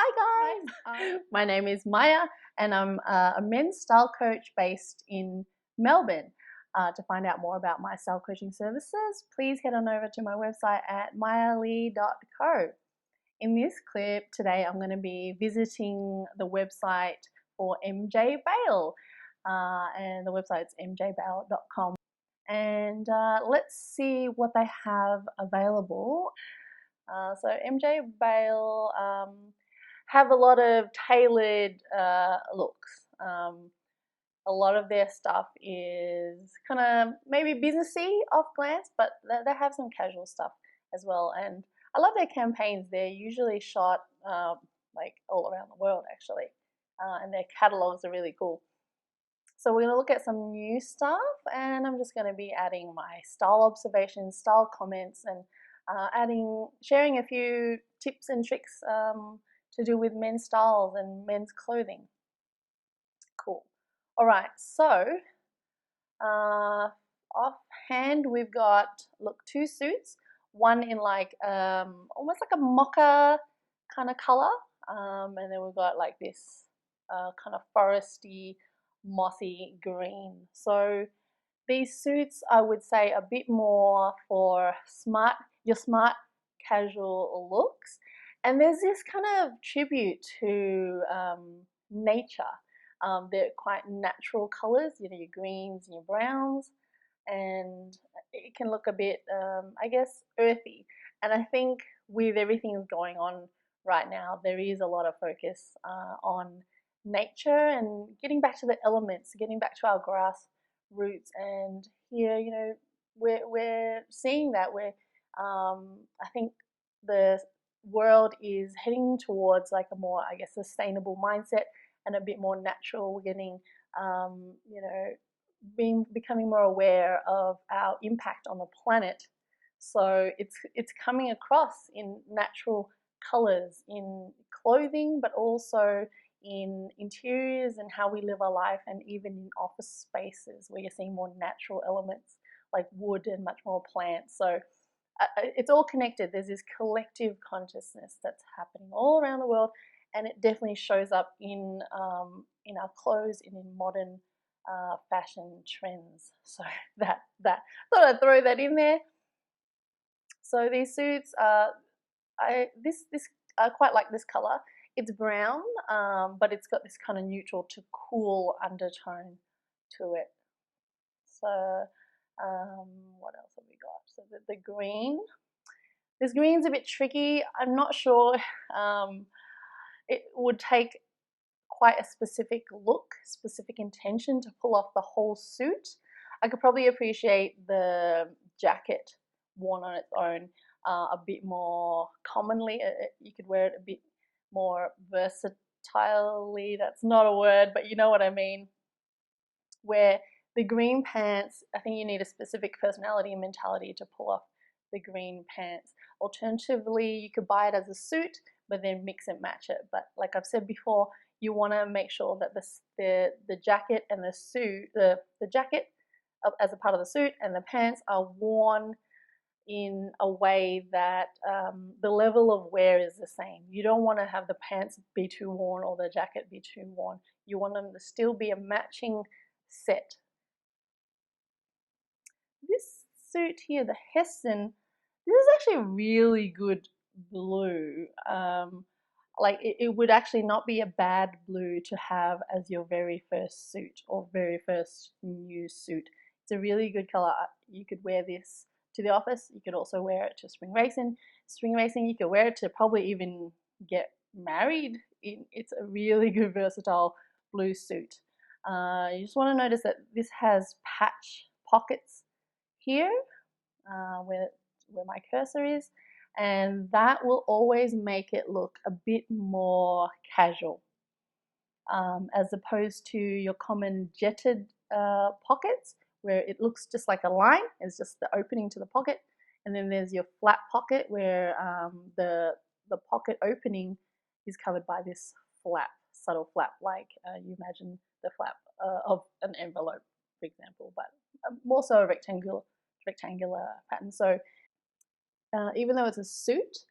Hi guys, my name is Maya and I'm a men's style coach based in Melbourne. To find out more about my style coaching services, please head on over to my website at mayalee.co. In this clip today, I'm going to be visiting the website for MJ Bale, and the website's mjbale.com. And let's see what they have available. So MJ Bale have a lot of tailored looks. A lot of their stuff is kind of maybe businessy off glance, but they have some casual stuff as well. And I love their campaigns. They're usually shot like all around the world actually, and their catalogs are really cool. So we're going to look at some new stuff, and I'm just going to be adding my style observations, style comments, and sharing a few tips and tricks to do with men's styles and men's clothing. Cool. All right, so offhand we've got, look, two suits. One in like almost like a mocha kind of color, and then we've got like this kind of foresty, mossy green. So these suits, I would say, a bit more for your smart casual looks. And there's this kind of tribute to nature. They're quite natural colors, you know, your greens and your browns, and it can look a bit, I guess, earthy. And I think with everything that's going on right now, there is a lot of focus on nature and getting back to the elements, getting back to our grass roots. And here, you know, we're seeing that I think the world is heading towards like a more, I guess, sustainable mindset and a bit more natural. We're getting, you know, becoming more aware of our impact on the planet. So it's coming across in natural colors in clothing, but also in interiors and how we live our life, and even in office spaces where you're seeing more natural elements like wood and much more plants. So it's all connected. There's this collective consciousness that's happening all around the world, and it definitely shows up in our clothes and in modern fashion trends. So that thought I'd throw that in there. So these suits, I quite like this color. It's brown, but it's got this kind of neutral to cool undertone to it. So what else have we got? So the green. This green's a bit tricky. I'm not sure. It would take quite a specific look, specific intention to pull off the whole suit. I could probably appreciate the jacket worn on its own a bit more commonly. You could wear it a bit more versatilely. That's not a word, but you know what I mean. Where the green pants, I think you need a specific personality and mentality to pull off the green pants. Alternatively, you could buy it as a suit, but then mix and match it. But like I've said before, you want to make sure that the jacket and the suit, the jacket as a part of the suit and the pants are worn in a way that the level of wear is the same. You don't want to have the pants be too worn or the jacket be too worn. You want them to still be a matching set. This suit here, the Heston, this is actually a really good blue. Like it would actually not be a bad blue to have as your very first suit or very first new suit. It's a really good color. You could wear this to the office. You could also wear it to spring racing. Spring racing, you could wear it to probably even get married. It's a really good versatile blue suit. You just want to notice that this has patch pockets here where my cursor is, and that will always make it look a bit more casual as opposed to your common jetted pockets where it looks just like a line. It's just the opening to the pocket, and then there's your flat pocket where the pocket opening is covered by this flap, subtle flap, like you imagine the flap of an envelope, for example, but more so a rectangular pattern. So even though it's a suit,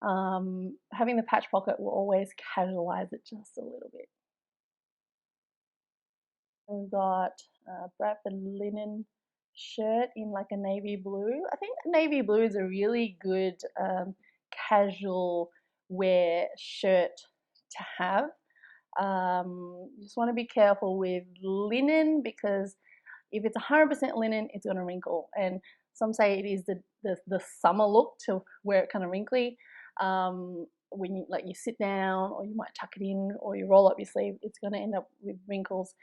Having the patch pocket will always casualize it just a little bit. We've got Bradford linen shirt in like a navy blue. I think navy blue is a really good casual wear shirt to have. You just want to be careful with linen because if it's 100% linen, it's going to wrinkle. And some say it is the summer look to wear it kind of wrinkly. When you sit down, or you might tuck it in, or you roll up your sleeve, it's going to end up with wrinkles.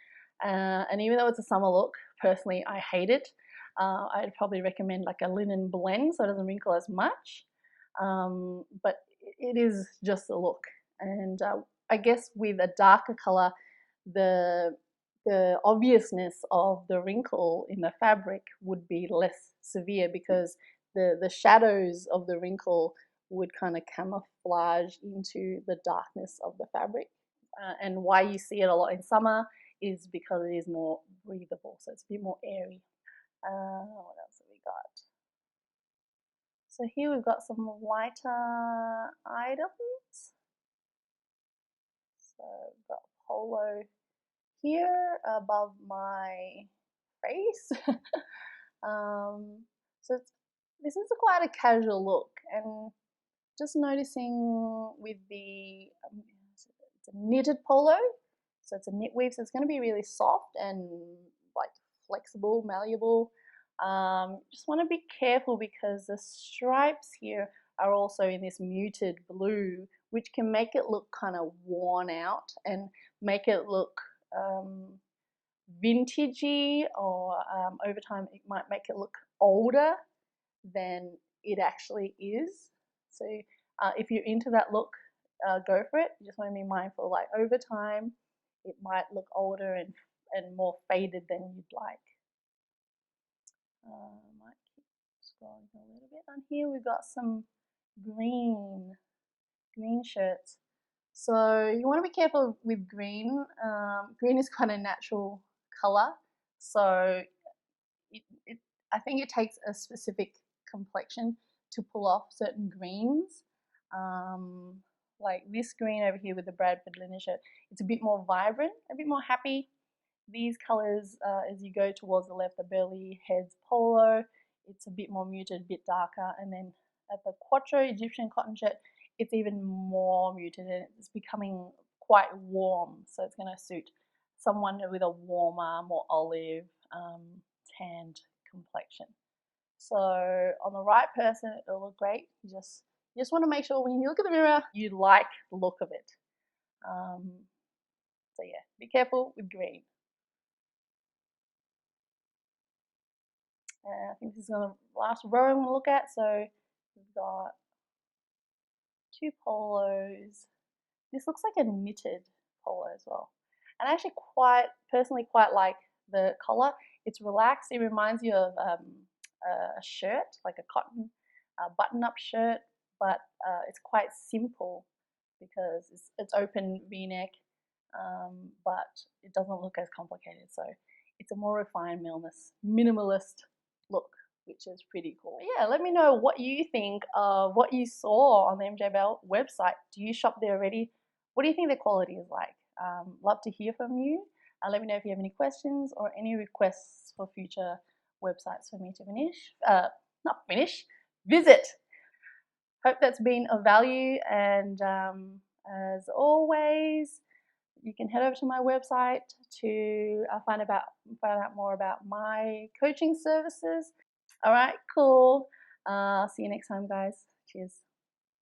And even though it's a summer look, personally, I hate it. I'd probably recommend like a linen blend so it doesn't wrinkle as much. But it is just a look. And I guess with a darker color, the obviousness of the wrinkle in the fabric would be less severe because the shadows of the wrinkle would kind of camouflage into the darkness of the fabric. And why you see it a lot in summer is because it is more breathable, so it's a bit more airy. What else have we got? So here we've got some lighter items. So we've got polo here above my face. So this is quite a casual look, and just noticing with the it's a knitted polo, so it's a knit weave, so it's going to be really soft and like flexible, malleable. Just want to be careful because the stripes here are also in this muted blue, which can make it look kind of worn out and make it look vintagey, or over time it might make it look older than it actually is. So if you're into that look, go for it. You just want to be mindful, like over time it might look older and more faded than you'd like. Might keep scrolling a little bit. On here we've got some green shirts. So you want to be careful with green. Green is quite a natural color, so I think it takes a specific complexion to pull off certain greens. Like this green over here with the Bradford linen shirt, it's a bit more vibrant, a bit more happy. These colors, as you go towards the left, the Burley Heads polo, it's a bit more muted, a bit darker. And then at the Quattro Egyptian cotton shirt, it's even more muted and it's becoming quite warm. So it's going to suit someone with a warmer, more olive, tanned complexion. So on the right person, it'll look great. You just want to make sure when you look at the mirror, you like the look of it. So yeah, be careful with green. I think this is the last row I'm going to look at. So we've got two polos. This looks like a knitted polo as well. And I actually personally quite like the collar. It's relaxed. It reminds you of a shirt, like a cotton button-up shirt, but it's quite simple because it's open V-neck, but it doesn't look as complicated. So it's a more refined minimalist look, which is pretty cool. Yeah, let me know what you think of what you saw on the MJ Bale website. Do you shop there already? What do you think the quality is like? Love to hear from you. Let me know if you have any questions or any requests for future websites for me to visit. Hope that's been of value, and as always, you can head over to my website to find out more about my coaching services. All right, cool. See you next time, guys. Cheers.